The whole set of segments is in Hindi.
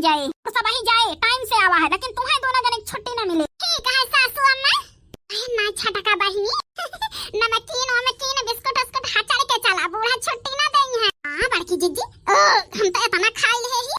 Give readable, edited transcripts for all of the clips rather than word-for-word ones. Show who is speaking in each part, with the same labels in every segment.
Speaker 1: जाए तो सब ही जाए, टाइम से आवा है, लेकिन तुम्हें दोनों जने छुट्टी न मिले। ठीक है सासू अम्मा। ना छटका बहिनी नमकीन वमकीन बिस्कुट उस्कुट चढ़ के चला, बूढ़ा छुट्टी ना देंगे है। हां बड़की जीजी हम तो इतना खा ले ही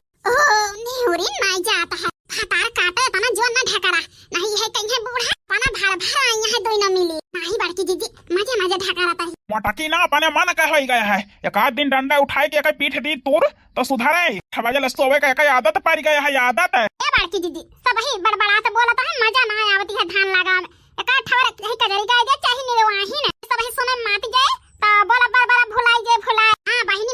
Speaker 1: निहुरी नहीं जाता है, हतार काटे इतना जो ना ढकरा नहीं है, कहीं बूढ़ा पाना भर भर आई है, दो न मिली नहीं बड़की जीजी, मजे मजे ढकराता है।
Speaker 2: मोटकी ना अपने मन का हो गया है, एक आध दिन डंडा उठाई के पीठ दी तोड़ तो सुधारे, खबाजल सोवे का एक आदत पड़ गया है, आदत है।
Speaker 1: ए बड़की दीदी सब ही बड़बड़ात बोलता है, मजा ना आवती है धान लगा में, एक ठवर कहीं कजरी गाय दे चाहे निरवाही ने सब ही सुने मात जाए तो बोला बड़ा भुलाई जे भुलाई। हां बहिनी